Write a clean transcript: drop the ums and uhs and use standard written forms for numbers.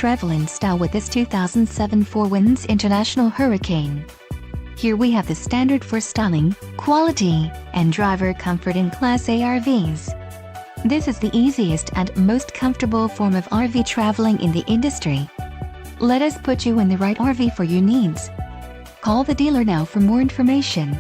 travel in style with this 2007 Four Winds International Hurricane. Here we have the standard for styling, quality, and driver comfort in Class A RVs. This is the easiest and most comfortable form of RV traveling in the industry. Let us put you in the right RV for your needs. Call the dealer now for more information.